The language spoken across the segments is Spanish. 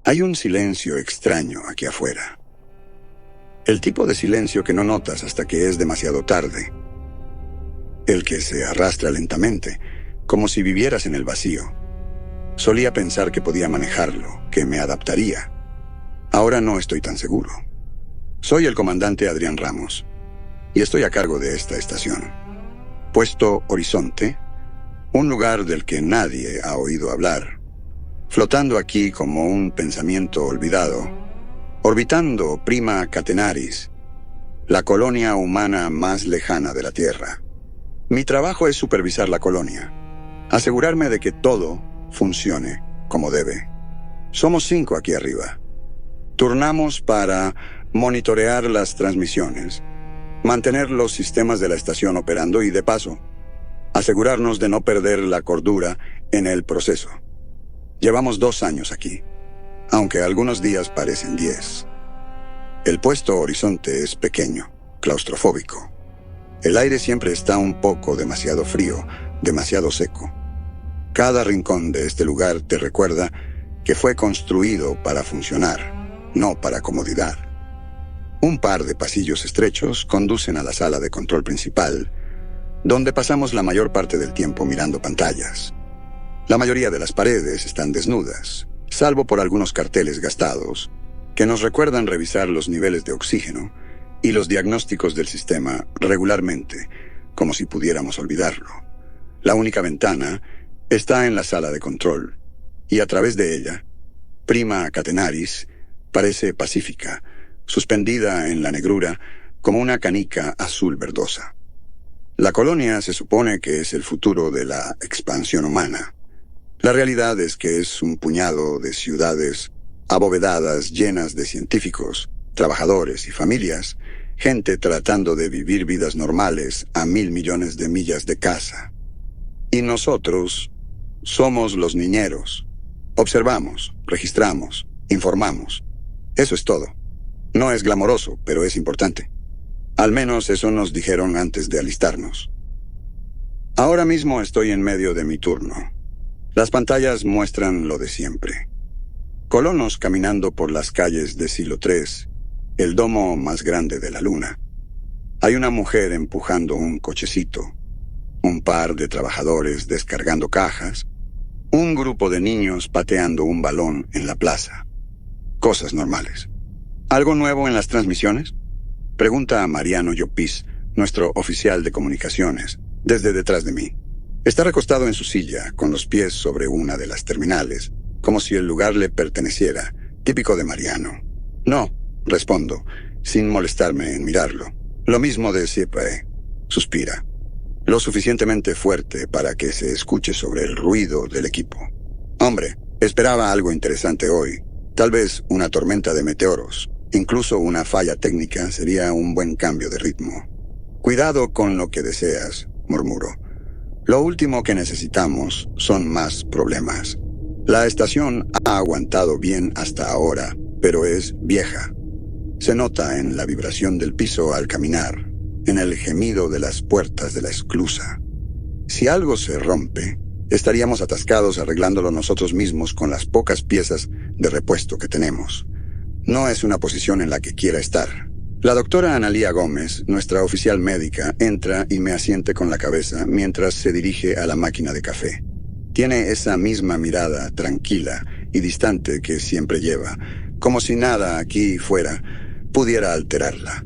Hay un silencio extraño aquí afuera. El tipo de silencio que no notas hasta que es demasiado tarde. El que se arrastra lentamente, como si vivieras en el vacío. Solía pensar que podía manejarlo, que me adaptaría. Ahora no estoy tan seguro. Soy el comandante Adrián Ramos, y estoy a cargo de esta estación. Puesto Horizonte, un lugar del que nadie ha oído hablar. Flotando aquí como un pensamiento olvidado, orbitando Prima Catenaris, la colonia humana más lejana de la Tierra. Mi trabajo es supervisar la colonia, asegurarme de que todo funcione como debe. Somos 5 aquí arriba. Turnamos para monitorear las transmisiones, mantener los sistemas de la estación operando y, de paso, asegurarnos de no perder la cordura en el proceso. Llevamos 2 años aquí, aunque algunos días parecen 10. El puesto Horizonte es pequeño, claustrofóbico. El aire siempre está un poco demasiado frío, demasiado seco. Cada rincón de este lugar te recuerda que fue construido para funcionar, no para comodidad. Un par de pasillos estrechos conducen a la sala de control principal, donde pasamos la mayor parte del tiempo mirando pantallas. La mayoría de las paredes están desnudas, salvo por algunos carteles gastados, que nos recuerdan revisar los niveles de oxígeno y los diagnósticos del sistema regularmente, como si pudiéramos olvidarlo. La única ventana está en la sala de control, y a través de ella, Prima Catenaris parece pacífica, suspendida en la negrura como una canica azul verdosa. La colonia se supone que es el futuro de la expansión humana. La realidad es que es un puñado de ciudades abovedadas llenas de científicos, trabajadores y familias, gente tratando de vivir vidas normales a 1.000 millones de millas de casa. Y nosotros somos los niñeros. Observamos, registramos, informamos. Eso es todo. No es glamoroso, pero es importante. Al menos eso nos dijeron antes de alistarnos. Ahora mismo estoy en medio de mi turno. Las pantallas muestran lo de siempre. Colonos caminando por las calles de Silo 3, el domo más grande de la luna. Hay una mujer empujando un cochecito, un par de trabajadores descargando cajas, un grupo de niños pateando un balón en la plaza. Cosas normales. ¿Algo nuevo en las transmisiones? Pregunta a Mariano Llopis, nuestro oficial de comunicaciones, desde detrás de mí. Está recostado en su silla, con los pies sobre una de las terminales, como si el lugar le perteneciera, típico de Mariano. No, respondo, sin molestarme en mirarlo. Lo mismo de siempre. Suspira. Lo suficientemente fuerte para que se escuche sobre el ruido del equipo. Hombre, esperaba algo interesante hoy. Tal vez una tormenta de meteoros. Incluso una falla técnica sería un buen cambio de ritmo. Cuidado con lo que deseas, murmuro. Lo último que necesitamos son más problemas. La estación ha aguantado bien hasta ahora, pero es vieja. Se nota en la vibración del piso al caminar, en el gemido de las puertas de la esclusa. Si algo se rompe, estaríamos atascados arreglándolo nosotros mismos con las pocas piezas de repuesto que tenemos. No es una posición en la que quiera estar. La doctora Analía Gómez, nuestra oficial médica, entra y me asiente con la cabeza mientras se dirige a la máquina de café. Tiene esa misma mirada tranquila y distante que siempre lleva, como si nada aquí fuera pudiera alterarla.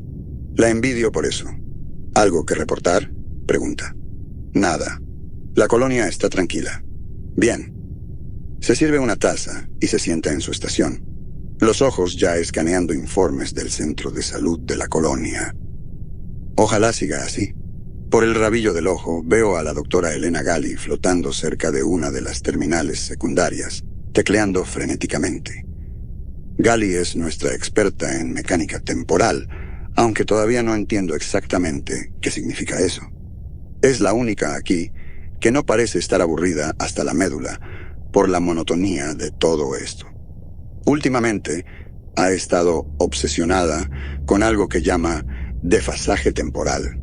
La envidio por eso. ¿Algo que reportar?, pregunta. Nada. La colonia está tranquila. Bien. Se sirve una taza y se sienta en su estación. Los ojos ya escaneando informes del centro de salud de la colonia. Ojalá siga así. Por el rabillo del ojo veo a la doctora Elena Gali flotando cerca de una de las terminales secundarias, tecleando frenéticamente. Gali es nuestra experta en mecánica temporal, aunque todavía no entiendo exactamente qué significa eso. Es la única aquí que no parece estar aburrida hasta la médula, por la monotonía de todo esto. Últimamente, ha estado obsesionada con algo que llama desfasaje temporal.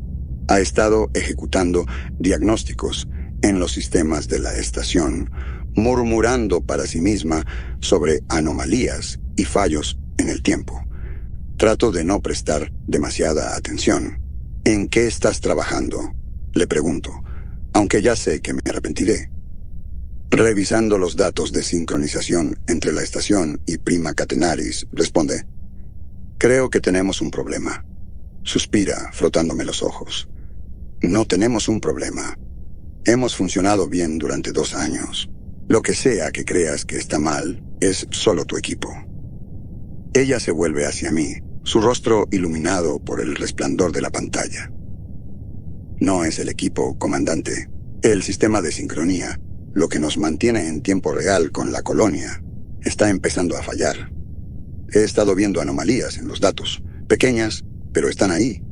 Ha estado ejecutando diagnósticos en los sistemas de la estación, murmurando para sí misma sobre anomalías y fallos en el tiempo. Trato de no prestar demasiada atención. ¿En qué estás trabajando?, le pregunto, aunque ya sé que me arrepentiré. Revisando los datos de sincronización entre la estación y Prima Catenaris, responde. Creo que tenemos un problema. Suspira, frotándome los ojos. No tenemos un problema. Hemos funcionado bien durante 2 años. Lo que sea que creas que está mal es solo tu equipo. Ella se vuelve hacia mí, su rostro iluminado por el resplandor de la pantalla. No es el equipo, comandante. El sistema de sincronía, lo que nos mantiene en tiempo real con la colonia, está empezando a fallar. He estado viendo anomalías en los datos, pequeñas, pero están ahí.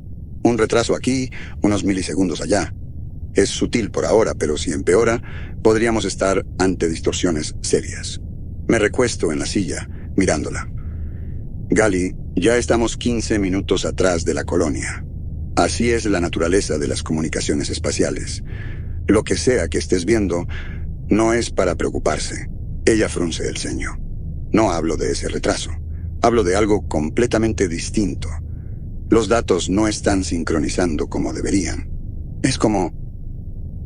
Un retraso aquí, unos milisegundos allá. Es sutil por ahora, pero si empeora, podríamos estar ante distorsiones serias. Me recuesto en la silla, mirándola. Gali, ya estamos 15 minutos atrás de la colonia. Así es la naturaleza de las comunicaciones espaciales. Lo que sea que estés viendo, no es para preocuparse. Ella frunce el ceño. No hablo de ese retraso. Hablo de algo completamente distinto. Los datos no están sincronizando como deberían. Es como...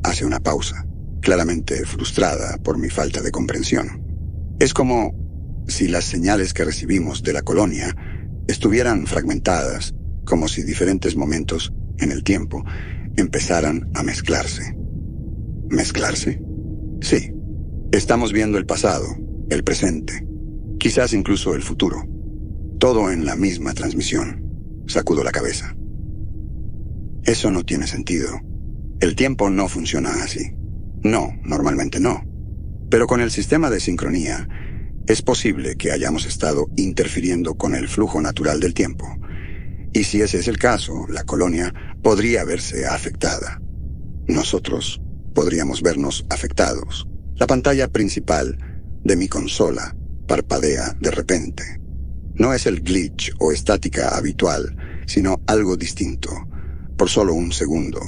Hace una pausa, claramente frustrada por mi falta de comprensión. Es como si las señales que recibimos de la colonia estuvieran fragmentadas, como si diferentes momentos en el tiempo empezaran a mezclarse. ¿Mezclarse? Sí. Estamos viendo el pasado, el presente, quizás incluso el futuro. Todo en la misma transmisión. Sacudo la cabeza. Eso no tiene sentido. El tiempo no funciona así. No, normalmente no. Pero con el sistema de sincronía, es posible que hayamos estado interfiriendo con el flujo natural del tiempo. Y si ese es el caso, la colonia podría verse afectada. Nosotros podríamos vernos afectados. La pantalla principal de mi consola parpadea de repente. No es el glitch o estática habitual, sino algo distinto. Por solo un segundo,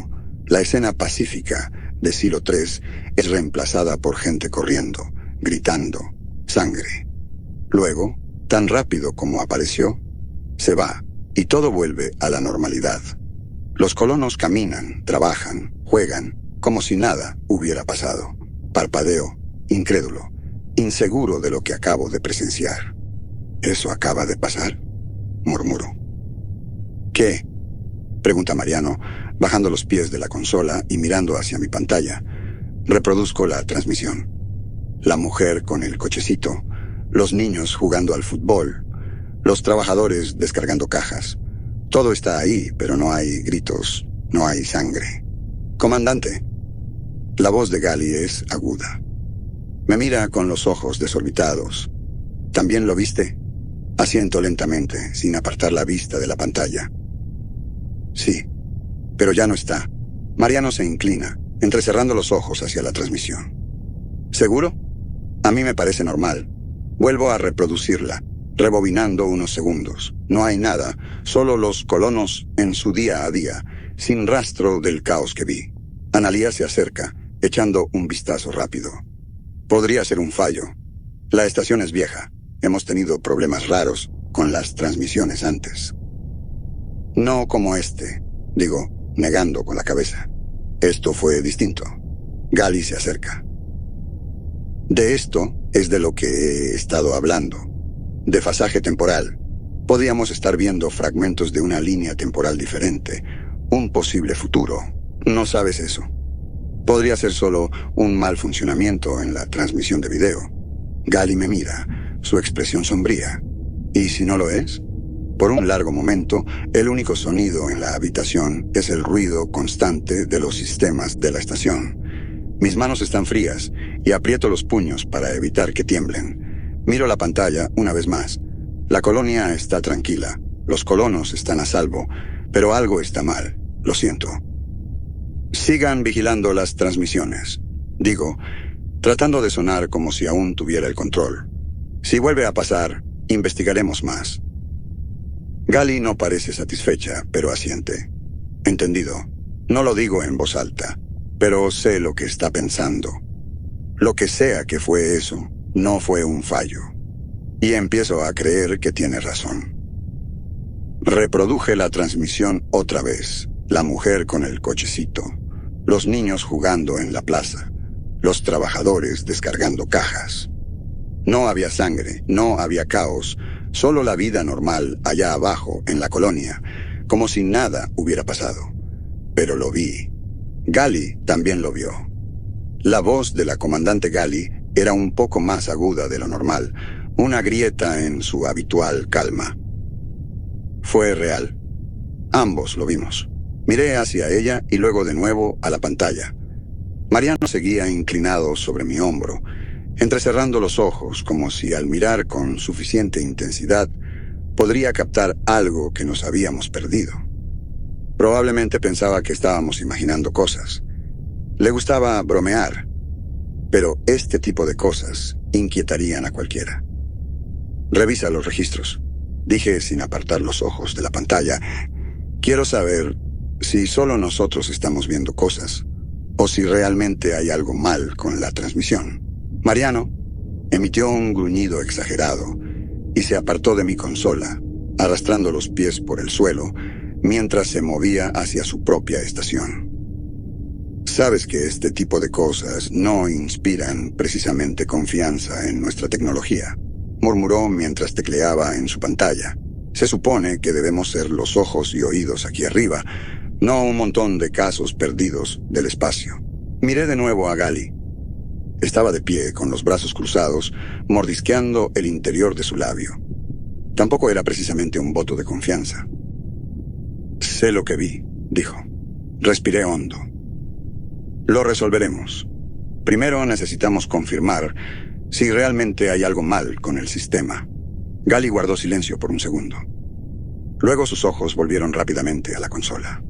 la escena pacífica de Silo 3 es reemplazada por gente corriendo, gritando, sangre. Luego, tan rápido como apareció, se va y todo vuelve a la normalidad. Los colonos caminan, trabajan, juegan, como si nada hubiera pasado. Parpadeo, incrédulo, inseguro de lo que acabo de presenciar. ¿Eso acaba de pasar?, murmuro. ¿Qué?, pregunta Mariano, bajando los pies de la consola y mirando hacia mi pantalla. Reproduzco la transmisión. La mujer con el cochecito, los niños jugando al fútbol, los trabajadores descargando cajas. Todo está ahí, pero no hay gritos, no hay sangre. Comandante. La voz de Gali es aguda. Me mira con los ojos desorbitados. ¿También lo viste? Asiento lentamente, sin apartar la vista de la pantalla. Sí, pero ya no está. Mariano se inclina, entrecerrando los ojos hacia la transmisión. ¿Seguro? A mí me parece normal. Vuelvo a reproducirla, rebobinando unos segundos. No hay nada, solo los colonos en su día a día, sin rastro del caos que vi. Analía se acerca, echando un vistazo rápido. Podría ser un fallo. La estación es vieja. Hemos tenido problemas raros con las transmisiones antes. No como este, digo, negando con la cabeza. Esto fue distinto. Gali se acerca. De esto es de lo que he estado hablando. Desfasaje temporal. Podríamos estar viendo fragmentos de una línea temporal diferente. Un posible futuro. No sabes eso. Podría ser solo un mal funcionamiento en la transmisión de video. Gali me mira, su expresión sombría. ¿Y si no lo es? Por un largo momento, el único sonido en la habitación es el ruido constante de los sistemas de la estación. Mis manos están frías y aprieto los puños para evitar que tiemblen. Miro la pantalla una vez más. La colonia está tranquila. Los colonos están a salvo, pero algo está mal. Lo siento. Sigan vigilando las transmisiones. Digo, tratando de sonar como si aún tuviera el control. Si vuelve a pasar, investigaremos más. Gali no parece satisfecha, pero asiente. Entendido. No lo digo en voz alta, pero sé lo que está pensando. Lo que sea que fue eso, no fue un fallo. Y empiezo a creer que tiene razón. Reproduje la transmisión otra vez. La mujer con el cochecito. Los niños jugando en la plaza. Los trabajadores descargando cajas. No había sangre, no había caos, solo la vida normal allá abajo, en la colonia, como si nada hubiera pasado. Pero lo vi. Gali también lo vio. La voz de la comandante Gali era un poco más aguda de lo normal, una grieta en su habitual calma. Fue real. Ambos lo vimos. Miré hacia ella y luego de nuevo a la pantalla. Mariano seguía inclinado sobre mi hombro, entrecerrando los ojos como si al mirar con suficiente intensidad podría captar algo que nos habíamos perdido. Probablemente pensaba que estábamos imaginando cosas. Le gustaba bromear, pero este tipo de cosas inquietarían a cualquiera. Revisa los registros, dije sin apartar los ojos de la pantalla. Quiero saber si solo nosotros estamos viendo cosas o si realmente hay algo mal con la transmisión. Mariano emitió un gruñido exagerado y se apartó de mi consola, arrastrando los pies por el suelo mientras se movía hacia su propia estación. Sabes que este tipo de cosas no inspiran precisamente confianza en nuestra tecnología, murmuró mientras tecleaba en su pantalla. Se supone que debemos ser los ojos y oídos aquí arriba, no un montón de casos perdidos del espacio. Miré de nuevo a Gali. Estaba de pie, con los brazos cruzados, mordisqueando el interior de su labio. Tampoco era precisamente un voto de confianza. Sé lo que vi, dijo. Respiré hondo. Lo resolveremos. Primero necesitamos confirmar si realmente hay algo mal con el sistema. Gali guardó silencio por un segundo. Luego sus ojos volvieron rápidamente a la consola.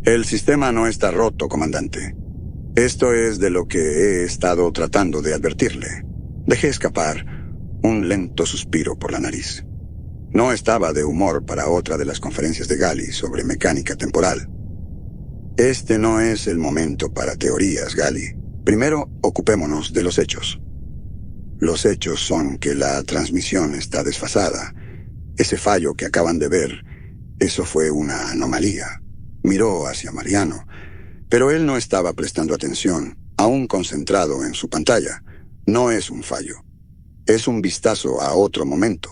El sistema no está roto, comandante. Esto es de lo que he estado tratando de advertirle. Dejé escapar un lento suspiro por la nariz. No estaba de humor para otra de las conferencias de Gali sobre mecánica temporal. Este no es el momento para teorías, Gali. Primero, ocupémonos de los hechos. Los hechos son que la transmisión está desfasada. Ese fallo que acaban de ver, eso fue una anomalía. Miró hacia Mariano, pero él no estaba prestando atención, aún concentrado en su pantalla. No es un fallo. Es un vistazo a otro momento,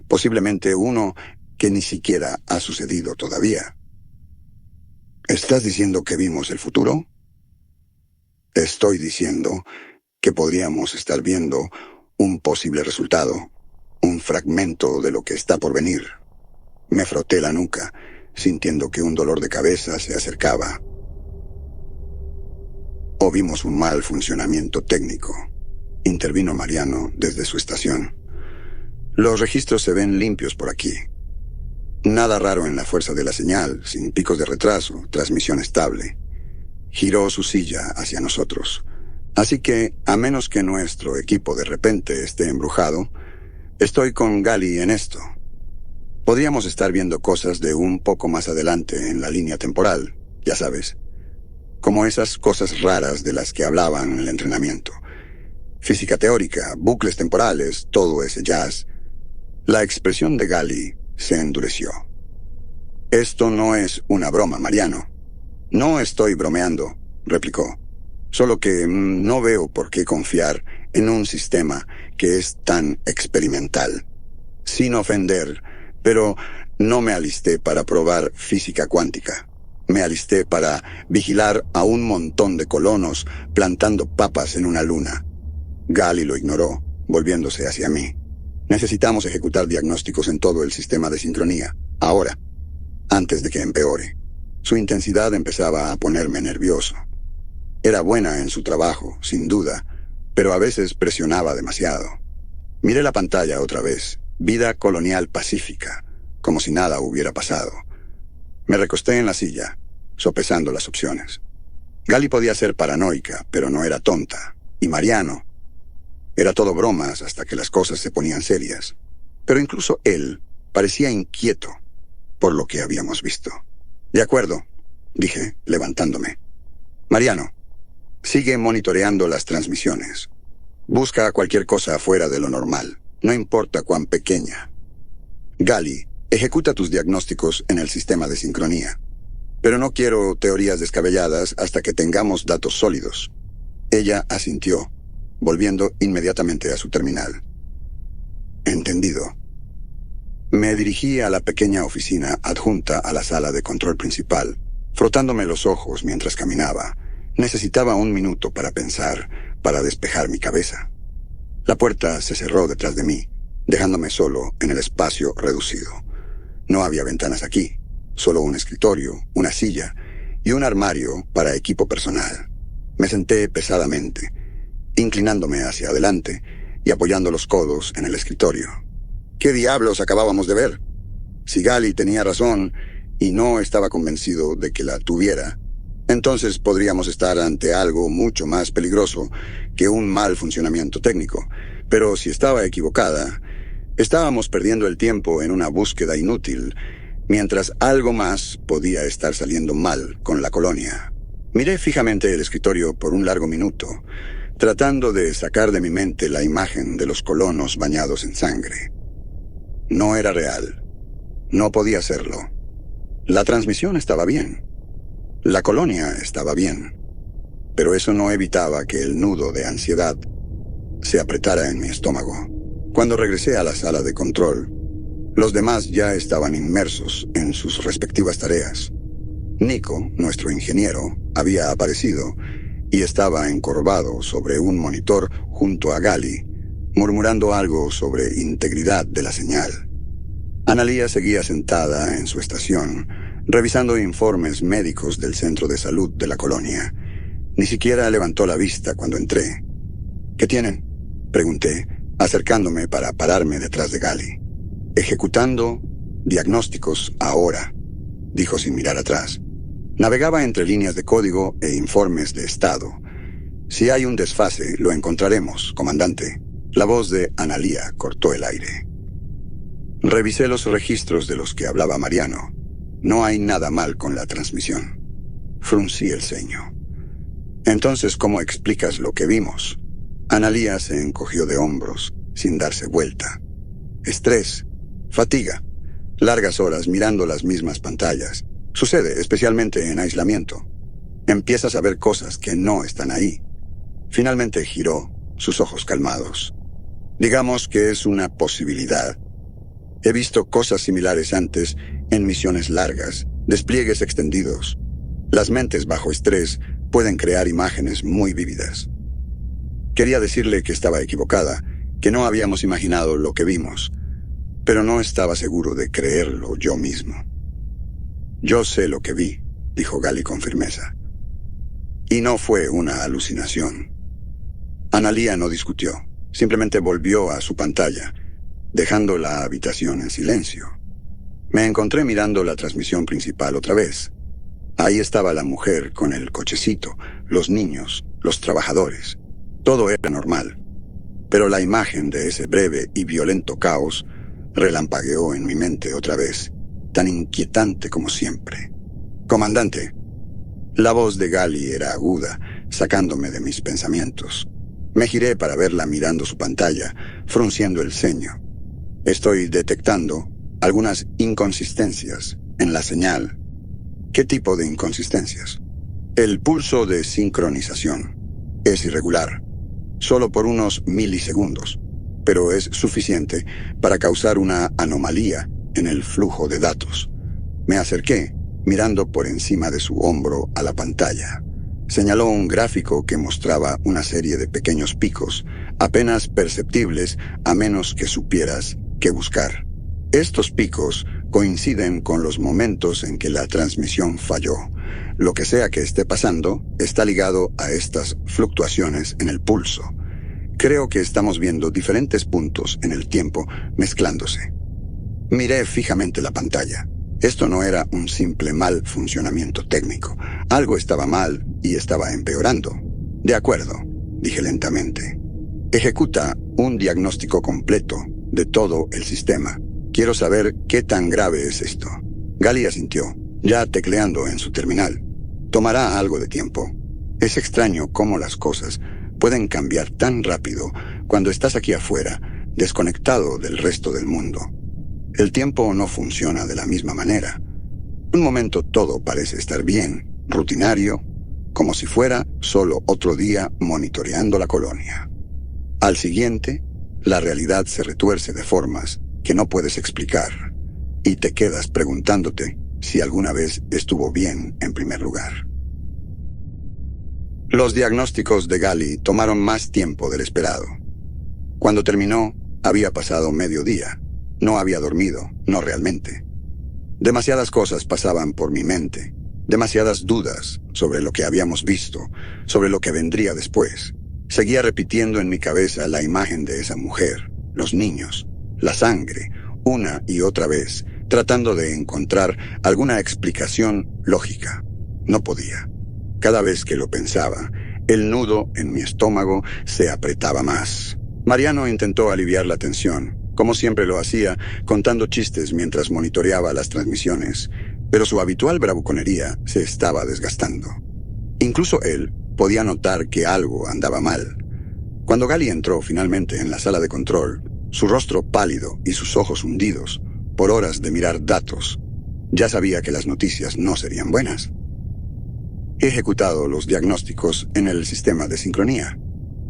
posiblemente uno que ni siquiera ha sucedido todavía. ¿Estás diciendo que vimos el futuro? Estoy diciendo que podríamos estar viendo un posible resultado, un fragmento de lo que está por venir. Me froté la nuca, sintiendo que un dolor de cabeza se acercaba. O vimos un mal funcionamiento técnico, intervino Mariano desde su estación. Los registros se ven limpios por aquí. Nada raro en la fuerza de la señal, sin picos de retraso, transmisión estable. Giró su silla hacia nosotros. Así que, a menos que nuestro equipo de repente esté embrujado, estoy con Gali en esto. Podríamos estar viendo cosas de un poco más adelante en la línea temporal, ya sabes. Como esas cosas raras de las que hablaban en el entrenamiento. Física teórica, bucles temporales, todo ese jazz. La expresión de Gali se endureció. Esto no es una broma, Mariano. No estoy bromeando, replicó. Solo que no veo por qué confiar en un sistema que es tan experimental. Sin ofender, pero no me alisté para probar física cuántica. Me alisté para vigilar a un montón de colonos plantando papas en una luna. Gali lo ignoró, volviéndose hacia mí. Necesitamos ejecutar diagnósticos en todo el sistema de sincronía, ahora, antes de que empeore. Su intensidad empezaba a ponerme nervioso. Era buena en su trabajo, sin duda, pero a veces presionaba demasiado. Miré la pantalla otra vez. Vida colonial pacífica, como si nada hubiera pasado. Me recosté en la silla, sopesando las opciones. Gali podía ser paranoica, pero no era tonta. y Mariano. Era todo bromas hasta que las cosas se ponían serias. Pero incluso él parecía inquieto por lo que habíamos visto. De acuerdo, dije, levantándome. Mariano, sigue monitoreando las transmisiones. Busca cualquier cosa fuera de lo normal, no importa cuán pequeña. Gali, ejecuta tus diagnósticos en el sistema de sincronía. Pero no quiero teorías descabelladas hasta que tengamos datos sólidos. Ella asintió, volviendo inmediatamente a su terminal. Entendido. Me dirigí a la pequeña oficina adjunta a la sala de control principal, frotándome los ojos mientras caminaba. Necesitaba un minuto para pensar, para despejar mi cabeza. La puerta se cerró detrás de mí, dejándome solo en el espacio reducido. No había ventanas aquí, solo un escritorio, una silla y un armario para equipo personal. Me senté pesadamente, inclinándome hacia adelante y apoyando los codos en el escritorio. ¿Qué diablos acabábamos de ver? Si Gali tenía razón y no estaba convencido de que la tuviera, entonces podríamos estar ante algo mucho más peligroso que un mal funcionamiento técnico. Pero si estaba equivocada, estábamos perdiendo el tiempo en una búsqueda inútil, mientras algo más podía estar saliendo mal con la colonia. Miré fijamente el escritorio por un largo minuto, tratando de sacar de mi mente la imagen de los colonos bañados en sangre. No era real. No podía serlo. La transmisión estaba bien. La colonia estaba bien. Pero eso no evitaba que el nudo de ansiedad se apretara en mi estómago. Cuando regresé a la sala de control, los demás ya estaban inmersos en sus respectivas tareas. Nico, nuestro ingeniero, había aparecido y estaba encorvado sobre un monitor junto a Gali, murmurando algo sobre integridad de la señal. Analía seguía sentada en su estación, revisando informes médicos del centro de salud de la colonia. Ni siquiera levantó la vista cuando entré. ¿Qué tienen?, pregunté, acercándome para pararme detrás de Gali. Ejecutando diagnósticos ahora, dijo sin mirar atrás. Navegaba entre líneas de código e informes de estado. Si hay un desfase, lo encontraremos, comandante. La voz de Analía cortó el aire. Revisé los registros de los que hablaba Mariano. No hay nada mal con la transmisión. Fruncí el ceño. Entonces, ¿cómo explicas lo que vimos? Analía se encogió de hombros, sin darse vuelta. Estrés, fatiga, largas horas mirando las mismas pantallas. Sucede, especialmente en aislamiento. Empiezas a ver cosas que no están ahí. Finalmente giró, sus ojos calmados. Digamos que es una posibilidad. He visto cosas similares antes en misiones largas, despliegues extendidos. Las mentes bajo estrés pueden crear imágenes muy vívidas. Quería decirle que estaba equivocada, que no habíamos imaginado lo que vimos, pero no estaba seguro de creerlo yo mismo. Yo sé lo que vi, dijo Gali con firmeza. Y no fue una alucinación. Analía no discutió, simplemente volvió a su pantalla, dejando la habitación en silencio. Me encontré mirando la transmisión principal otra vez. Ahí estaba la mujer con el cochecito, los niños, los trabajadores. Todo era normal. Pero la imagen de ese breve y violento caos relampagueó en mi mente otra vez, tan inquietante como siempre. «Comandante». La voz de Gali era aguda, sacándome de mis pensamientos. Me giré para verla mirando su pantalla, frunciendo el ceño. Estoy detectando algunas inconsistencias en la señal. ¿Qué tipo de inconsistencias? El pulso de sincronización es irregular, solo por unos milisegundos, pero es suficiente para causar una anomalía en el flujo de datos. Me acerqué, mirando por encima de su hombro a la pantalla. Señaló un gráfico que mostraba una serie de pequeños picos, apenas perceptibles a menos que supieras qué buscar. Estos picos coinciden con los momentos en que la transmisión falló. Lo que sea que esté pasando está ligado a estas fluctuaciones en el pulso. Creo que estamos viendo diferentes puntos en el tiempo mezclándose. Miré fijamente la pantalla. Esto no era un simple mal funcionamiento técnico. Algo estaba mal y estaba empeorando. De acuerdo, dije lentamente. Ejecuta un diagnóstico completo de todo el sistema. Quiero saber qué tan grave es esto. Gali asintió, ya tecleando en su terminal. Tomará algo de tiempo. Es extraño cómo las cosas pueden cambiar tan rápido cuando estás aquí afuera, desconectado del resto del mundo. El tiempo no funciona de la misma manera. Un momento todo parece estar bien, rutinario, como si fuera solo otro día monitoreando la colonia. Al siguiente, la realidad se retuerce de formas que no puedes explicar y te quedas preguntándote si alguna vez estuvo bien en primer lugar. Los diagnósticos de Gali tomaron más tiempo del esperado. Cuando terminó, había pasado mediodía. No había dormido, no realmente. Demasiadas cosas pasaban por mi mente, demasiadas dudas sobre lo que habíamos visto, sobre lo que vendría después. Seguía repitiendo en mi cabeza la imagen de esa mujer, los niños, la sangre, una y otra vez, tratando de encontrar alguna explicación lógica. No podía. Cada vez que lo pensaba, el nudo en mi estómago se apretaba más. Mariano intentó aliviar la tensión, como siempre lo hacía, contando chistes mientras monitoreaba las transmisiones, pero su habitual bravuconería se estaba desgastando. Incluso él podía notar que algo andaba mal. Cuando Gali entró finalmente en la sala de control, su rostro pálido y sus ojos hundidos, por horas de mirar datos, ya sabía que las noticias no serían buenas. He ejecutado los diagnósticos en el sistema de sincronía,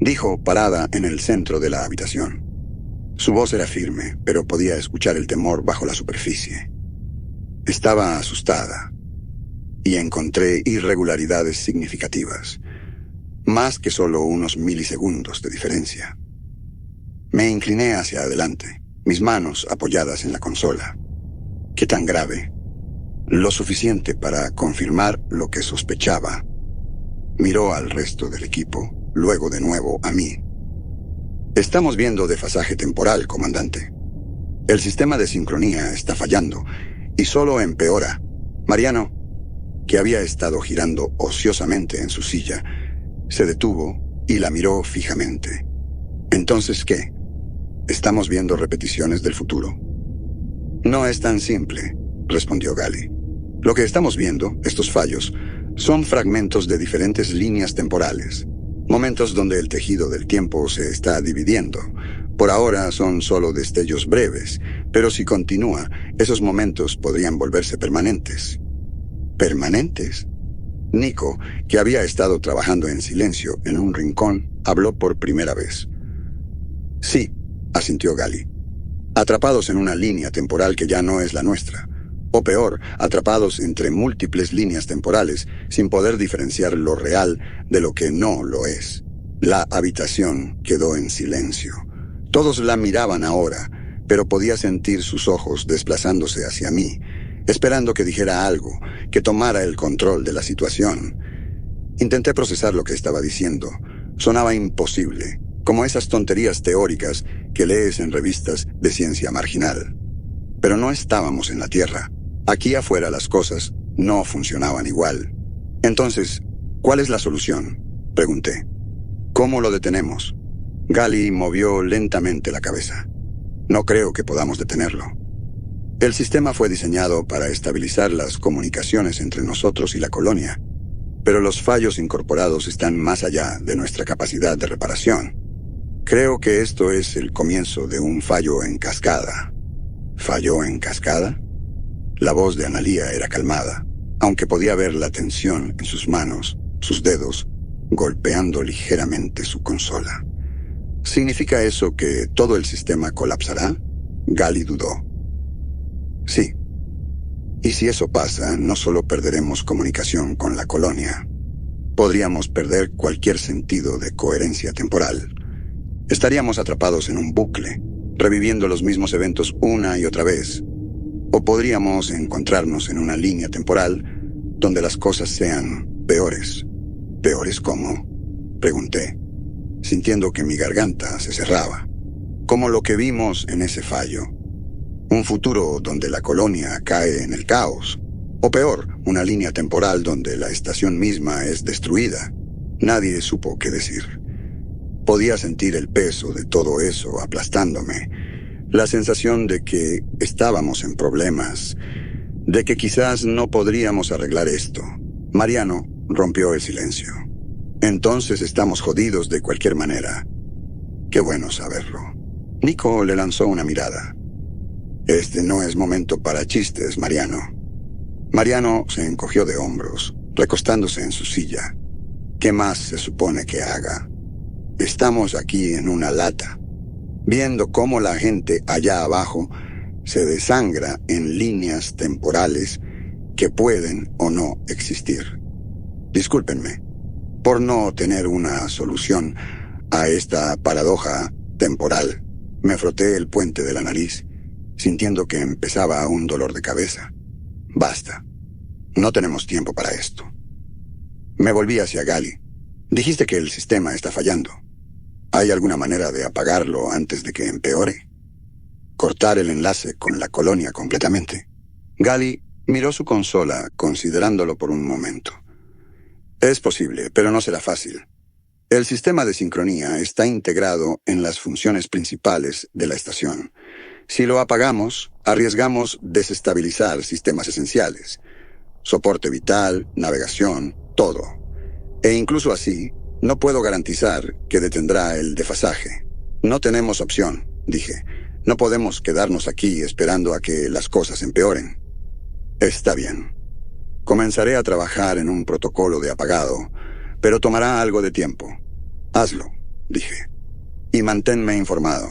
dijo parada en el centro de la habitación. Su voz era firme, pero podía escuchar el temor bajo la superficie. Estaba asustada, y encontré irregularidades significativas, más que solo unos milisegundos de diferencia. Me incliné hacia adelante, mis manos apoyadas en la consola. ¿Qué tan grave? Lo suficiente para confirmar lo que sospechaba. Miró al resto del equipo, luego de nuevo a mí. Estamos viendo desfasaje temporal, comandante. El sistema de sincronía está fallando, y solo empeora. Mariano, que había estado girando ociosamente en su silla, se detuvo y la miró fijamente. ¿Entonces qué? ¿Estamos viendo repeticiones del futuro? No es tan simple, respondió Gali. Lo que estamos viendo, estos fallos, son fragmentos de diferentes líneas temporales. Momentos donde el tejido del tiempo se está dividiendo. Por ahora son solo destellos breves, pero si continúa, esos momentos podrían volverse permanentes. ¿Permanentes? Nico, que había estado trabajando en silencio en un rincón, habló por primera vez. Sí, asintió Gali. Atrapados en una línea temporal que ya no es la nuestra. O peor, atrapados entre múltiples líneas temporales, sin poder diferenciar lo real de lo que no lo es. La habitación quedó en silencio. Todos la miraban ahora, pero podía sentir sus ojos desplazándose hacia mí, esperando que dijera algo, que tomara el control de la situación. Intenté procesar lo que estaba diciendo. Sonaba imposible, como esas tonterías teóricas que lees en revistas de ciencia marginal. Pero no estábamos en la Tierra. Aquí afuera las cosas no funcionaban igual. Entonces, ¿cuál es la solución?, pregunté. ¿Cómo lo detenemos? Gali movió lentamente la cabeza. No creo que podamos detenerlo. El sistema fue diseñado para estabilizar las comunicaciones entre nosotros y la colonia, pero los fallos incorporados están más allá de nuestra capacidad de reparación. Creo que esto es el comienzo de un fallo en cascada. ¿Falló en cascada? La voz de Analía era calmada, aunque podía ver la tensión en sus manos, sus dedos, golpeando ligeramente su consola. ¿Significa eso que todo el sistema colapsará? Gali dudó. Sí. Y si eso pasa, no solo perderemos comunicación con la colonia, podríamos perder cualquier sentido de coherencia temporal. Estaríamos atrapados en un bucle, reviviendo los mismos eventos una y otra vez. O podríamos encontrarnos en una línea temporal donde las cosas sean peores. ¿Peores cómo?, pregunté, sintiendo que mi garganta se cerraba. Como lo que vimos en ese fallo. Un futuro donde la colonia cae en el caos. O peor, una línea temporal donde la estación misma es destruida. Nadie supo qué decir. Podía sentir el peso de todo eso aplastándome, la sensación de que estábamos en problemas, de que quizás no podríamos arreglar esto. Mariano rompió el silencio. Entonces estamos jodidos de cualquier manera. Qué bueno saberlo. Nico le lanzó una mirada. Este no es momento para chistes, Mariano. Mariano se encogió de hombros, recostándose en su silla. ¿Qué más se supone que haga? Estamos aquí en una lata, viendo cómo la gente allá abajo se desangra en líneas temporales que pueden o no existir. Discúlpenme por no tener una solución a esta paradoja temporal. Me froté el puente de la nariz, sintiendo que empezaba un dolor de cabeza. Basta. No tenemos tiempo para esto. Me volví hacia Gali. Dijiste que el sistema está fallando. ¿Hay alguna manera de apagarlo antes de que empeore? ¿Cortar el enlace con la colonia completamente? Gali miró su consola, considerándolo por un momento. Es posible, pero no será fácil. El sistema de sincronía está integrado en las funciones principales de la estación. Si lo apagamos, arriesgamos desestabilizar sistemas esenciales. Soporte vital, navegación, todo. E incluso así, no puedo garantizar que detendrá el desfasaje. No tenemos opción, dije. No podemos quedarnos aquí esperando a que las cosas empeoren. Está bien. Comenzaré a trabajar en un protocolo de apagado, pero tomará algo de tiempo. Hazlo, dije. Y manténme informado.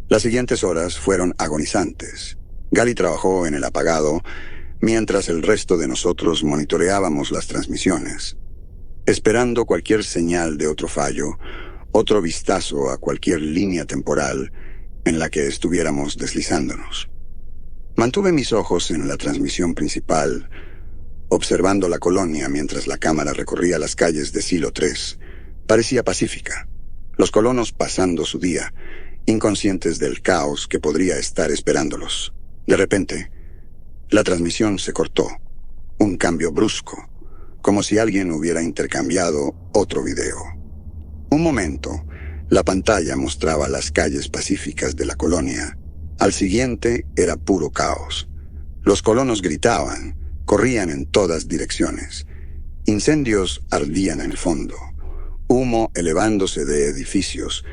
Las siguientes horas fueron agonizantes. Gali trabajó en el apagado, mientras el resto de nosotros monitoreábamos las transmisiones, esperando cualquier señal de otro fallo, otro vistazo a cualquier línea temporal en la que estuviéramos deslizándonos. Mantuve mis ojos en la transmisión principal, observando la colonia mientras la cámara recorría las calles de Silo 3. Parecía pacífica. Los colonos pasando su día, inconscientes del caos que podría estar esperándolos. De repente, la transmisión se cortó. Un cambio brusco, como si alguien hubiera intercambiado otro video. Un momento, la pantalla mostraba las calles pacíficas de la colonia. Al siguiente era puro caos. Los colonos gritaban, corrían en todas direcciones. Incendios ardían en el fondo, humo elevándose de edificios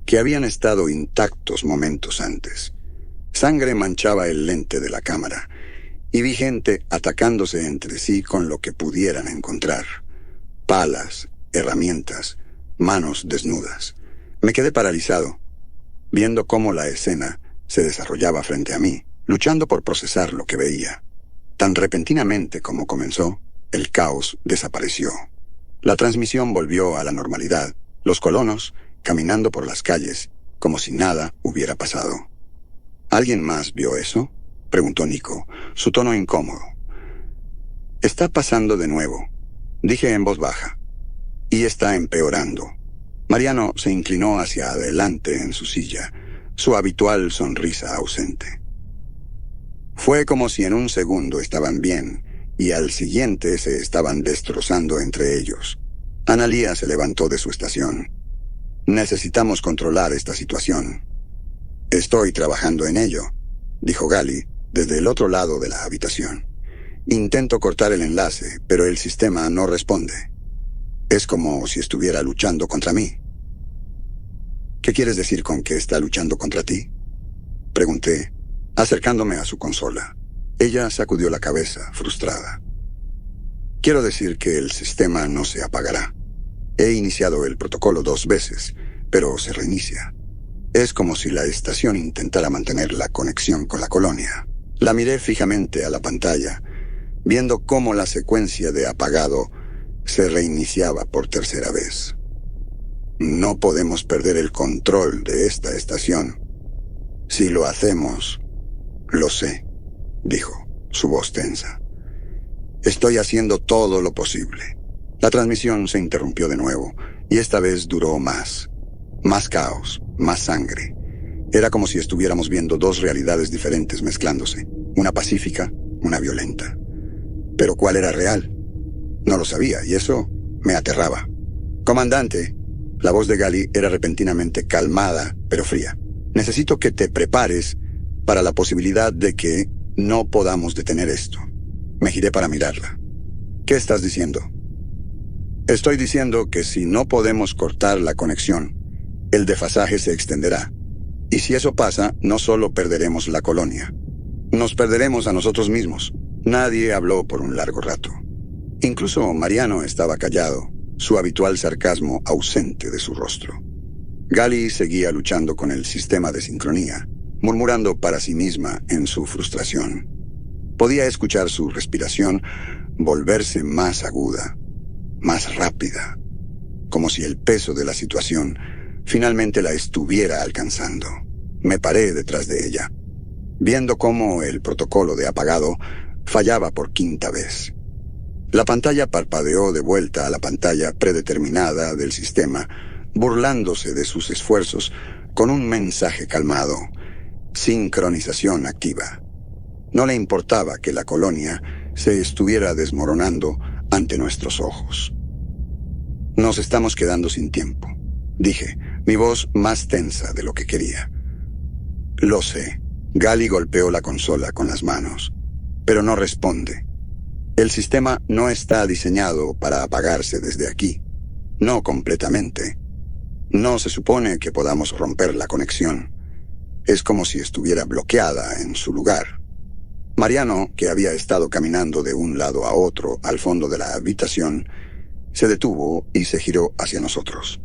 que habían estado intactos momentos antes. Sangre manchaba el lente de la cámara, y vi gente atacándose entre sí con lo que pudieran encontrar. Palas, herramientas, manos desnudas. Me quedé paralizado, viendo cómo la escena se desarrollaba frente a mí, luchando por procesar lo que veía. Tan repentinamente como comenzó, el caos desapareció. La transmisión volvió a la normalidad, los colonos caminando por las calles, como si nada hubiera pasado. ¿Alguien más vio eso?, preguntó Nico, su tono incómodo. Está pasando de nuevo, dije en voz baja, y está empeorando. Mariano se inclinó hacia adelante en su silla, su habitual sonrisa ausente. Fue como si en un segundo estaban bien, y al siguiente se estaban destrozando entre ellos. Analía se levantó de su estación. Necesitamos controlar esta situación. Estoy trabajando en ello, dijo Gali desde el otro lado de la habitación. Intento cortar el enlace, pero el sistema no responde. Es como si estuviera luchando contra mí. ¿Qué quieres decir con que está luchando contra ti?, pregunté, acercándome a su consola. Ella sacudió la cabeza, frustrada. Quiero decir que el sistema no se apagará. He iniciado el protocolo 2 veces, pero se reinicia. Es como si la estación intentara mantener la conexión con la colonia. La miré fijamente a la pantalla, viendo cómo la secuencia de apagado se reiniciaba por tercera vez. No podemos perder el control de esta estación. Si lo hacemos, lo sé, dijo, su voz tensa. Estoy haciendo todo lo posible. La transmisión se interrumpió de nuevo, y esta vez duró más. Más caos, más sangre. Era como si estuviéramos viendo 2 realidades diferentes mezclándose, una pacífica, una violenta. Pero ¿cuál era real? No lo sabía, y eso me aterraba. «Comandante», La voz de Gali era repentinamente calmada, pero fría. Necesito que te prepares para la posibilidad de que no podamos detener esto. Me giré para mirarla. ¿Qué estás diciendo? Estoy diciendo que si no podemos cortar la conexión, el desfasaje se extenderá. Y si eso pasa, no solo perderemos la colonia, nos perderemos a nosotros mismos. Nadie habló por un largo rato. Incluso Mariano estaba callado, su habitual sarcasmo ausente de su rostro. Gali seguía luchando con el sistema de sincronía, murmurando para sí misma en su frustración. Podía escuchar su respiración volverse más aguda, más rápida, como si el peso de la situación finalmente la estuviera alcanzando. Me paré detrás de ella, viendo cómo el protocolo de apagado fallaba por quinta vez. La pantalla parpadeó de vuelta a la pantalla predeterminada del sistema, burlándose de sus esfuerzos con un mensaje calmado: sincronización activa. No le importaba que la colonia se estuviera desmoronando ante nuestros ojos. Nos estamos quedando sin tiempo, dije, mi voz más tensa de lo que quería. Lo sé. Gali golpeó la consola con las manos, pero no responde. El sistema no está diseñado para apagarse desde aquí. No completamente. No se supone que podamos romper la conexión. Es como si estuviera bloqueada en su lugar. Mariano, que había estado caminando de un lado a otro al fondo de la habitación, se detuvo y se giró hacia nosotros.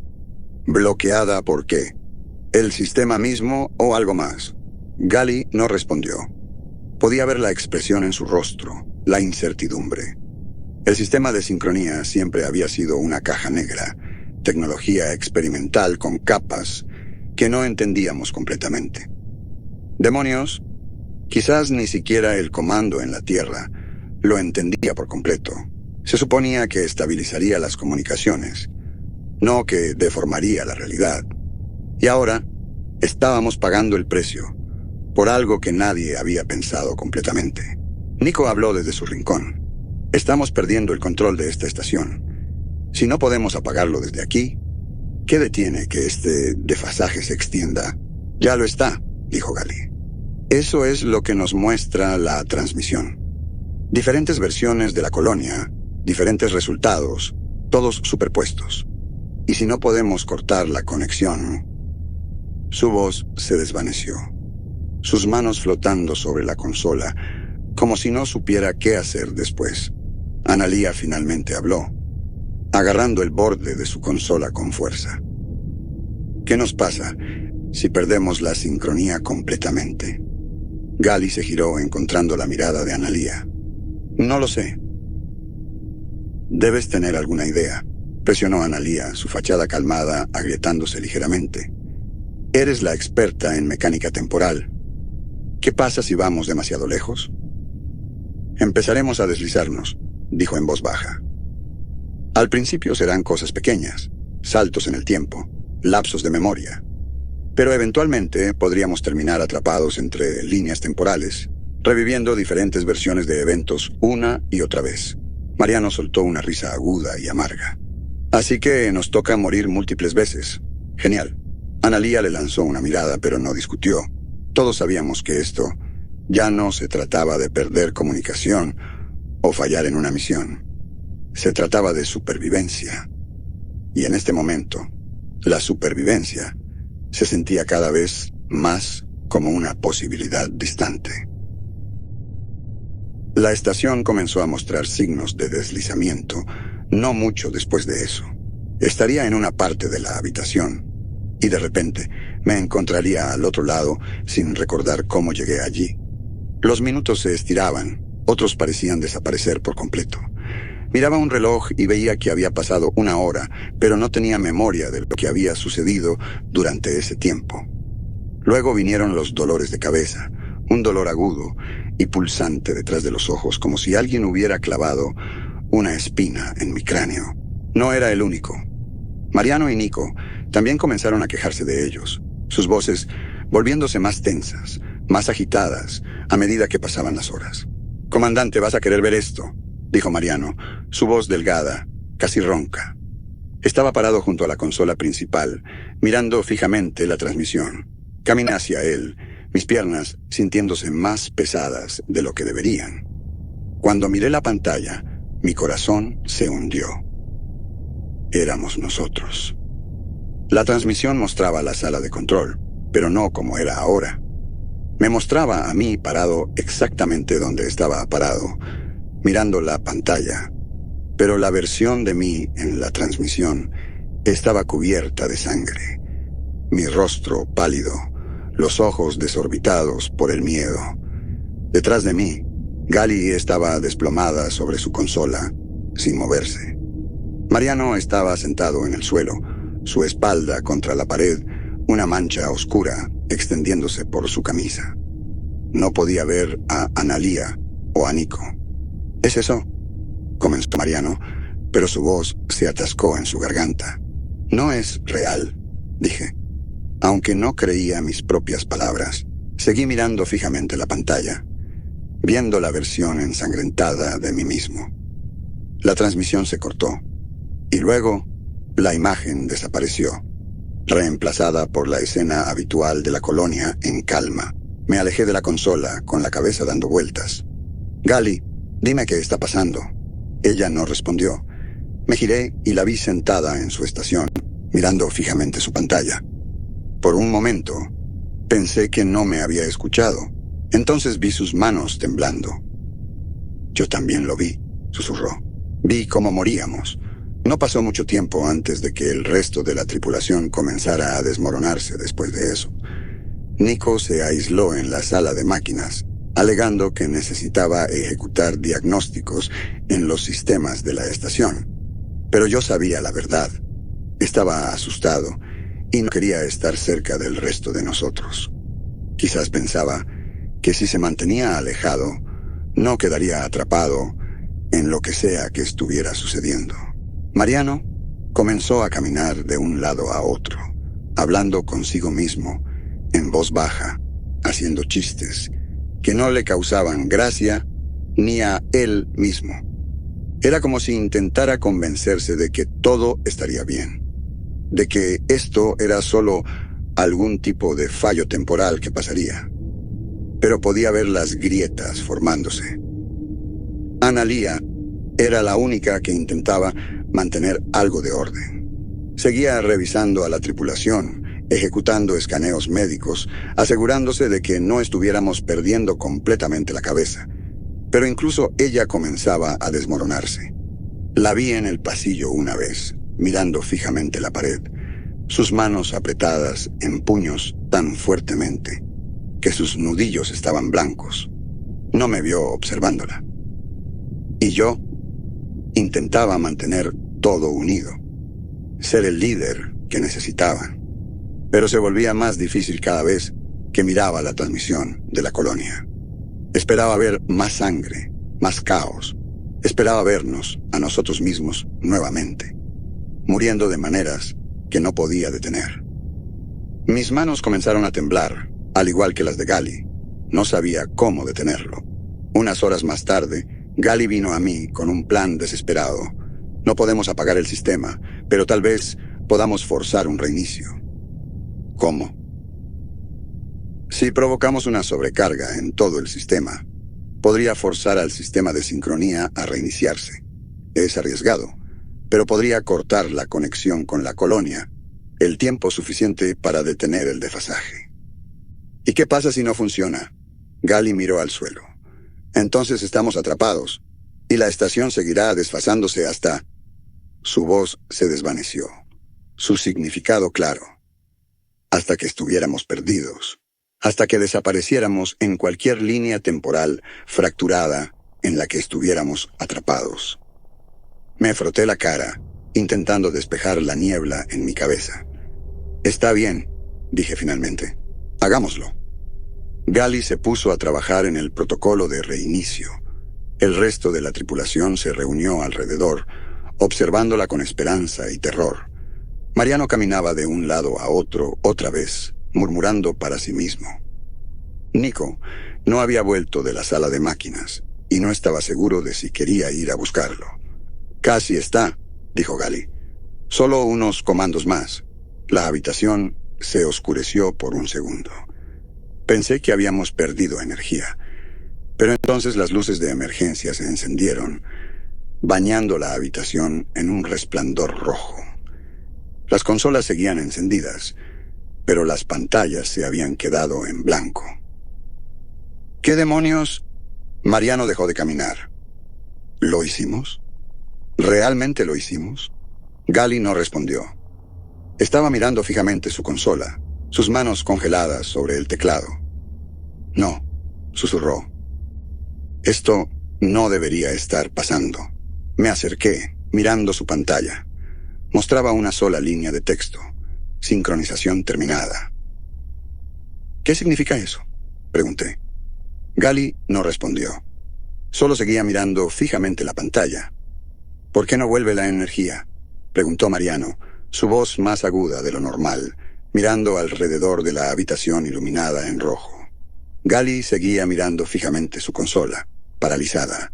¿Bloqueada por qué? ¿El sistema mismo o algo más? Gali no respondió. Podía ver la expresión en su rostro, la incertidumbre. El sistema de sincronía siempre había sido una caja negra, tecnología experimental con capas que no entendíamos completamente. Demonios, quizás ni siquiera el comando en la Tierra lo entendía por completo. Se suponía que estabilizaría las comunicaciones, no que deformaría la realidad. Y ahora estábamos pagando el precio por algo que nadie había pensado completamente. Nico habló desde su rincón. Estamos perdiendo el control de esta estación. Si no podemos apagarlo desde aquí, ¿qué detiene que este desfasaje se extienda? Ya lo está, dijo Gali. Eso es lo que nos muestra la transmisión. Diferentes versiones de la colonia, diferentes resultados, todos superpuestos. Y si no podemos cortar la conexión... Su voz se desvaneció, sus manos flotando sobre la consola, como si no supiera qué hacer después. Analía finalmente habló, agarrando el borde de su consola con fuerza. ¿Qué nos pasa si perdemos la sincronía completamente? Gali se giró encontrando la mirada de Analía. No lo sé. Debes tener alguna idea, presionó Analía, su fachada calmada agrietándose ligeramente. Eres la experta en mecánica temporal. ¿Qué pasa si vamos demasiado lejos? Empezaremos a deslizarnos, dijo en voz baja. Al principio serán cosas pequeñas, saltos en el tiempo, lapsos de memoria. Pero eventualmente podríamos terminar atrapados entre líneas temporales, reviviendo diferentes versiones de eventos una y otra vez. Mariano soltó una risa aguda y amarga. Así que nos toca morir múltiples veces. Genial. Analía le lanzó una mirada, pero no discutió. Todos sabíamos que esto ya no se trataba de perder comunicación o fallar en una misión. Se trataba de supervivencia. Y en este momento, la supervivencia se sentía cada vez más como una posibilidad distante. La estación comenzó a mostrar signos de deslizamiento, no mucho después de eso. Estaría en una parte de la habitación, y de repente me encontraría al otro lado sin recordar cómo llegué allí. Los minutos se estiraban, otros parecían desaparecer por completo. Miraba un reloj y veía que había pasado 1 hora, pero no tenía memoria de lo que había sucedido durante ese tiempo. Luego vinieron los dolores de cabeza, un dolor agudo y pulsante detrás de los ojos, como si alguien hubiera clavado una espina en mi cráneo. No era el único. Mariano y Nico también comenzaron a quejarse de ellos, sus voces volviéndose más tensas, más agitadas, a medida que pasaban las horas. «Comandante, vas a querer ver esto», dijo Mariano, su voz delgada, casi ronca. Estaba parado junto a la consola principal, mirando fijamente la transmisión. Caminé hacia él, mis piernas sintiéndose más pesadas de lo que deberían. Cuando miré la pantalla, mi corazón se hundió. Éramos nosotros. La transmisión mostraba la sala de control, pero no como era ahora. Me mostraba a mí parado exactamente donde estaba parado, mirando la pantalla, pero la versión de mí en la transmisión estaba cubierta de sangre. Mi rostro pálido, los ojos desorbitados por el miedo. Detrás de mí, Gali estaba desplomada sobre su consola, sin moverse. Mariano estaba sentado en el suelo, su espalda contra la pared, una mancha oscura extendiéndose por su camisa. No podía ver a Analía o a Nico. ¿Es eso?, comenzó Mariano, pero su voz se atascó en su garganta. No es real, dije. Aunque no creía mis propias palabras, seguí mirando fijamente la pantalla, viendo la versión ensangrentada de mí mismo. La transmisión se cortó, y luego la imagen desapareció, reemplazada por la escena habitual de la colonia en calma. Me alejé de la consola con la cabeza dando vueltas. Gali, dime qué está pasando. Ella no respondió. Me giré y la vi sentada en su estación, mirando fijamente su pantalla. Por un momento, pensé que no me había escuchado. Entonces vi sus manos temblando. Yo también lo vi, susurró. Vi cómo moríamos. No pasó mucho tiempo antes de que el resto de la tripulación comenzara a desmoronarse después de eso. Nico se aisló en la sala de máquinas, alegando que necesitaba ejecutar diagnósticos en los sistemas de la estación. Pero yo sabía la verdad. Estaba asustado y no quería estar cerca del resto de nosotros. Quizás pensaba que si se mantenía alejado, no quedaría atrapado en lo que sea que estuviera sucediendo. Mariano comenzó a caminar de un lado a otro, hablando consigo mismo, en voz baja, haciendo chistes que no le causaban gracia ni a él mismo. Era como si intentara convencerse de que todo estaría bien, de que esto era solo algún tipo de fallo temporal que pasaría. Pero podía ver las grietas formándose. Analía era la única que intentaba mantener algo de orden. Seguía revisando a la tripulación, ejecutando escaneos médicos, asegurándose de que no estuviéramos perdiendo completamente la cabeza. Pero incluso ella comenzaba a desmoronarse. La vi en el pasillo una vez, mirando fijamente la pared, sus manos apretadas en puños tan fuertemente que sus nudillos estaban blancos. No me vio observándola. Y yo intentaba mantener todo unido, ser el líder que necesitaban. Pero se volvía más difícil cada vez que miraba la transmisión de la colonia. Esperaba ver más sangre, más caos. Esperaba vernos a nosotros mismos nuevamente, muriendo de maneras que no podía detener. Mis manos comenzaron a temblar, al igual que las de Gali. No sabía cómo detenerlo. Unas horas más tarde, Gali vino a mí con un plan desesperado. No podemos apagar el sistema, pero tal vez podamos forzar un reinicio. ¿Cómo? Si provocamos una sobrecarga en todo el sistema, podría forzar al sistema de sincronía a reiniciarse. Es arriesgado, pero podría cortar la conexión con la colonia, el tiempo suficiente para detener el desfasaje. ¿Y qué pasa si no funciona? Gali miró al suelo. Entonces estamos atrapados, y la estación seguirá desfasándose hasta... Su voz se desvaneció, su significado claro. Hasta que estuviéramos perdidos, hasta que desapareciéramos en cualquier línea temporal fracturada en la que estuviéramos atrapados. Me froté la cara, intentando despejar la niebla en mi cabeza. Está bien, dije finalmente. Hagámoslo. Gali se puso a trabajar en el protocolo de reinicio. El resto de la tripulación se reunió alrededor, observándola con esperanza y terror. Mariano caminaba de un lado a otro otra vez, murmurando para sí mismo. Nico no había vuelto de la sala de máquinas y no estaba seguro de si quería ir a buscarlo. Casi está, dijo Gali. Solo unos comandos más. La habitación se oscureció por un segundo. Pensé que habíamos perdido energía, pero entonces las luces de emergencia se encendieron, bañando la habitación en un resplandor rojo. Las consolas seguían encendidas, pero las pantallas se habían quedado en blanco. ¿Qué demonios? Mariano dejó de caminar. ¿Lo hicimos? ¿Realmente lo hicimos? Gali no respondió. Estaba mirando fijamente su consola, sus manos congeladas sobre el teclado. No, susurró. Esto no debería estar pasando. Me acerqué, mirando su pantalla. Mostraba una sola línea de texto. Sincronización terminada. ¿Qué significa eso?, pregunté. Gali no respondió. Solo seguía mirando fijamente la pantalla. ¿Por qué no vuelve la energía?, preguntó Mariano, su voz más aguda de lo normal, mirando alrededor de la habitación iluminada en rojo. Gali seguía mirando fijamente su consola, paralizada.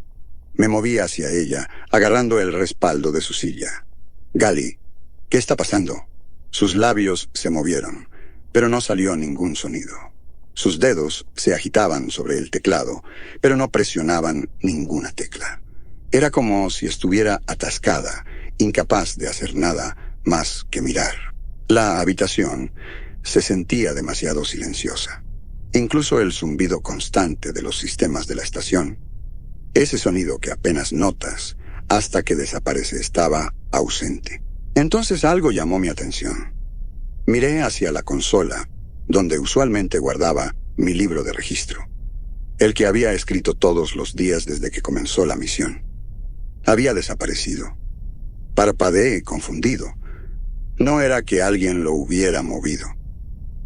Me moví hacia ella, agarrando el respaldo de su silla. Gali, ¿qué está pasando? Sus labios se movieron, pero no salió ningún sonido. Sus dedos se agitaban sobre el teclado, pero no presionaban ninguna tecla. Era como si estuviera atascada, incapaz de hacer nada más que mirar. La habitación se sentía demasiado silenciosa. Incluso el zumbido constante de los sistemas de la estación, ese sonido que apenas notas hasta que desaparece, estaba ausente. Entonces algo llamó mi atención. Miré hacia la consola, donde usualmente guardaba mi libro de registro, el que había escrito todos los días desde que comenzó la misión. Había desaparecido. Parpadeé confundido. No era que alguien lo hubiera movido.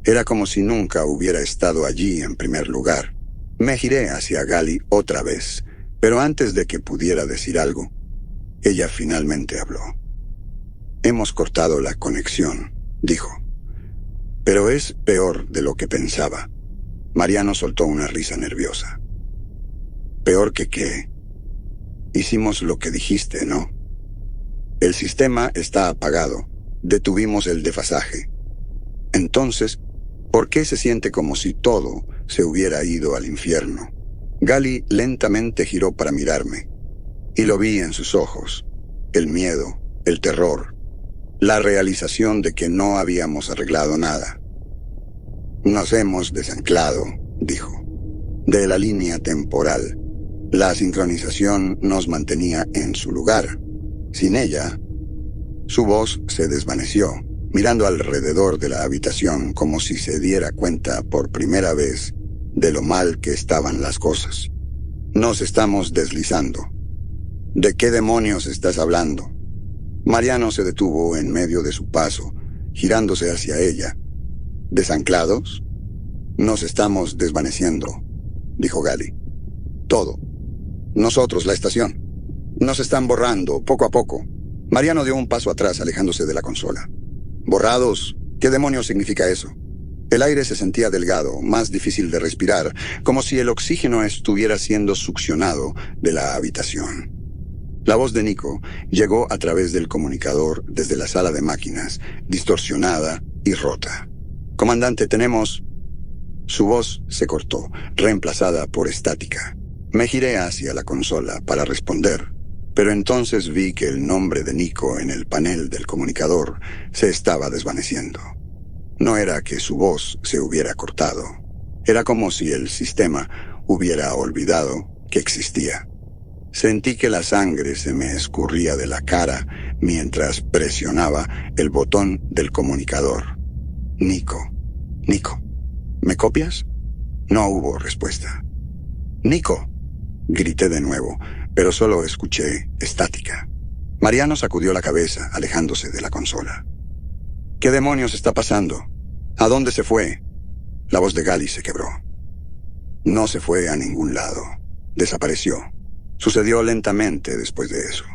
Era como si nunca hubiera estado allí en primer lugar. Me giré hacia Gali otra vez, pero antes de que pudiera decir algo, ella finalmente habló. Hemos cortado la conexión, dijo. Pero es peor de lo que pensaba. Mariano soltó una risa nerviosa. ¿Peor que qué? Hicimos lo que dijiste, ¿no? El sistema está apagado. Detuvimos el desfasaje. Entonces, ¿por qué se siente como si todo se hubiera ido al infierno? Gali lentamente giró para mirarme, y lo vi en sus ojos. El miedo, el terror, la realización de que no habíamos arreglado nada. Nos hemos desanclado, dijo, de la línea temporal. La sincronización nos mantenía en su lugar. Sin ella, su voz se desvaneció, mirando alrededor de la habitación como si se diera cuenta por primera vez de lo mal que estaban las cosas. Nos estamos deslizando. ¿De qué demonios estás hablando? Mariano se detuvo en medio de su paso, girándose hacia ella. ¿Desanclados? Nos estamos desvaneciendo, dijo Gali. Todo. Nosotros, la estación. Nos están borrando, poco a poco. Mariano dio un paso atrás, alejándose de la consola. ¿Borrados? ¿Qué demonios significa eso? El aire se sentía delgado, más difícil de respirar, como si el oxígeno estuviera siendo succionado de la habitación. La voz de Nico llegó a través del comunicador desde la sala de máquinas, distorsionada y rota. «Comandante, tenemos...» Su voz se cortó, reemplazada por estática. Me giré hacia la consola para responder, pero entonces vi que el nombre de Nico en el panel del comunicador se estaba desvaneciendo. No era que su voz se hubiera cortado. Era como si el sistema hubiera olvidado que existía. Sentí que la sangre se me escurría de la cara mientras presionaba el botón del comunicador. Nico. Nico. ¿Me copias? No hubo respuesta. Nico. Grité de nuevo, pero solo escuché estática. Mariano sacudió la cabeza, alejándose de la consola. ¿Qué demonios está pasando? ¿A dónde se fue? La voz de Gali se quebró. No se fue a ningún lado. Desapareció. Sucedió lentamente después de eso.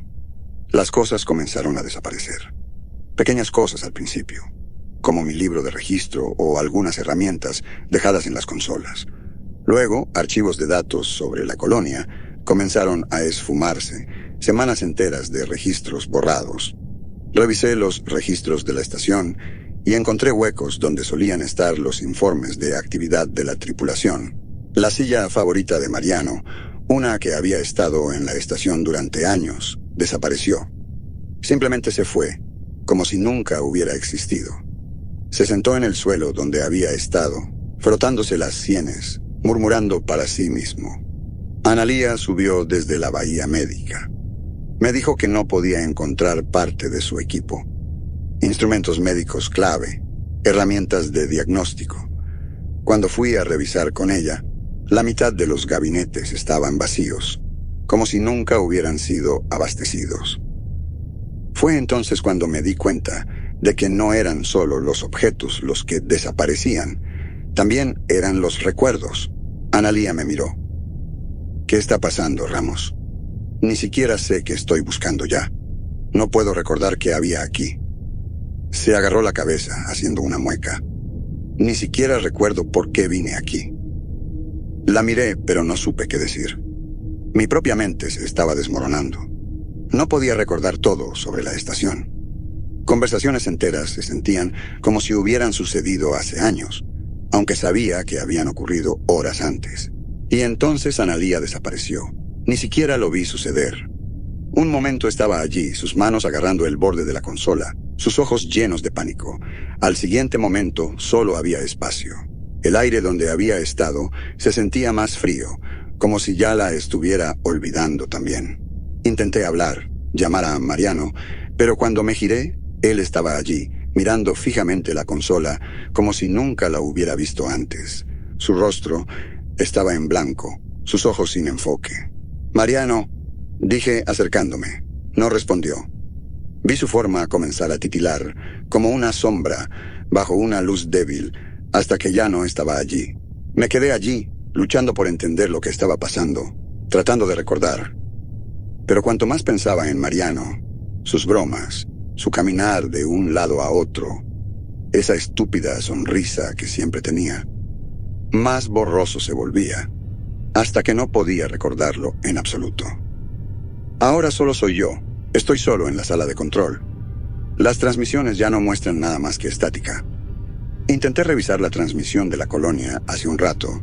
Las cosas comenzaron a desaparecer. Pequeñas cosas al principio, como mi libro de registro o algunas herramientas dejadas en las consolas. Luego, archivos de datos sobre la colonia comenzaron a esfumarse, semanas enteras de registros borrados. Revisé los registros de la estación y encontré huecos donde solían estar los informes de actividad de la tripulación. La silla favorita de Mariano, una que había estado en la estación durante años, desapareció. Simplemente se fue, como si nunca hubiera existido. Se sentó en el suelo donde había estado, frotándose las sienes, murmurando para sí mismo. Analía subió desde la bahía médica. Me dijo que no podía encontrar parte de su equipo. Instrumentos médicos clave, herramientas de diagnóstico. Cuando fui a revisar con ella, la mitad de los gabinetes estaban vacíos, como si nunca hubieran sido abastecidos. Fue entonces cuando me di cuenta de que no eran solo los objetos los que desaparecían, también eran los recuerdos. Analía me miró. ¿Qué está pasando, Ramos? Ni siquiera sé qué estoy buscando ya. No puedo recordar qué había aquí. Se agarró la cabeza, haciendo una mueca. Ni siquiera recuerdo por qué vine aquí. La miré, pero no supe qué decir. Mi propia mente se estaba desmoronando. No podía recordar todo sobre la estación. Conversaciones enteras se sentían como si hubieran sucedido hace años, aunque sabía que habían ocurrido horas antes. Y entonces Analía desapareció. Ni siquiera lo vi suceder. Un momento estaba allí, sus manos agarrando el borde de la consola, sus ojos llenos de pánico. Al siguiente momento solo había espacio. El aire donde había estado se sentía más frío, como si ya la estuviera olvidando también. Intenté hablar, llamar a Mariano, pero cuando me giré, él estaba allí, mirando fijamente la consola, como si nunca la hubiera visto antes. Su rostro estaba en blanco, sus ojos sin enfoque. «Mariano», dije acercándome. No respondió. Vi su forma comenzar a titilar, como una sombra, bajo una luz débil, hasta que ya no estaba allí. Me quedé allí, luchando por entender lo que estaba pasando, tratando de recordar. Pero cuanto más pensaba en Mariano, sus bromas, su caminar de un lado a otro, esa estúpida sonrisa que siempre tenía, más borroso se volvía, hasta que no podía recordarlo en absoluto. Ahora solo soy yo. Estoy solo en la sala de control. Las transmisiones ya no muestran nada más que estática. Intenté revisar la transmisión de la colonia hace un rato,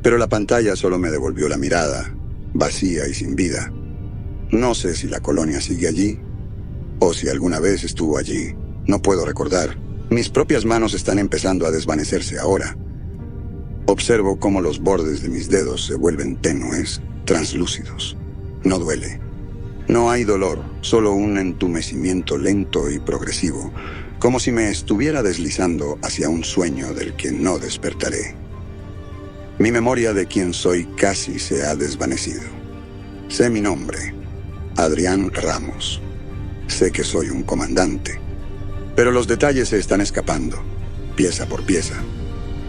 pero la pantalla solo me devolvió la mirada, vacía y sin vida. No sé si la colonia sigue allí, o si alguna vez estuvo allí. No puedo recordar. Mis propias manos están empezando a desvanecerse ahora. Observo cómo los bordes de mis dedos se vuelven tenues, translúcidos. No duele. No hay dolor, solo un entumecimiento lento y progresivo, como si me estuviera deslizando hacia un sueño del que no despertaré. Mi memoria de quién soy casi se ha desvanecido. Sé mi nombre, Adrián Ramos. Sé que soy un comandante, pero los detalles se están escapando, pieza por pieza.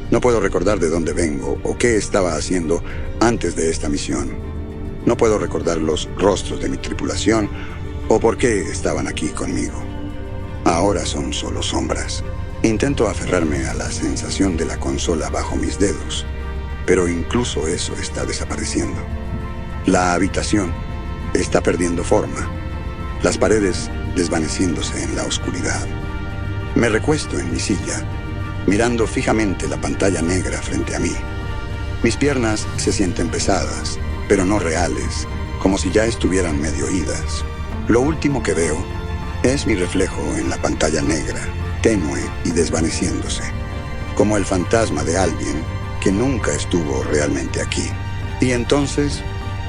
No puedo recordar de dónde vengo o qué estaba haciendo antes de esta misión. No puedo recordar los rostros de mi tripulación o por qué estaban aquí conmigo. Ahora son solo sombras. Intento aferrarme a la sensación de la consola bajo mis dedos, pero incluso eso está desapareciendo. La habitación está perdiendo forma, las paredes desvaneciéndose en la oscuridad. Me recuesto en mi silla, mirando fijamente la pantalla negra frente a mí. Mis piernas se sienten pesadas, pero no reales, como si ya estuvieran medio idas. Lo último que veo es mi reflejo en la pantalla negra, tenue y desvaneciéndose, como el fantasma de alguien que nunca estuvo realmente aquí. Y entonces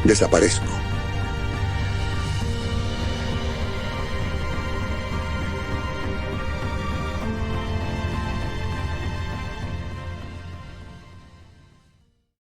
desaparezco.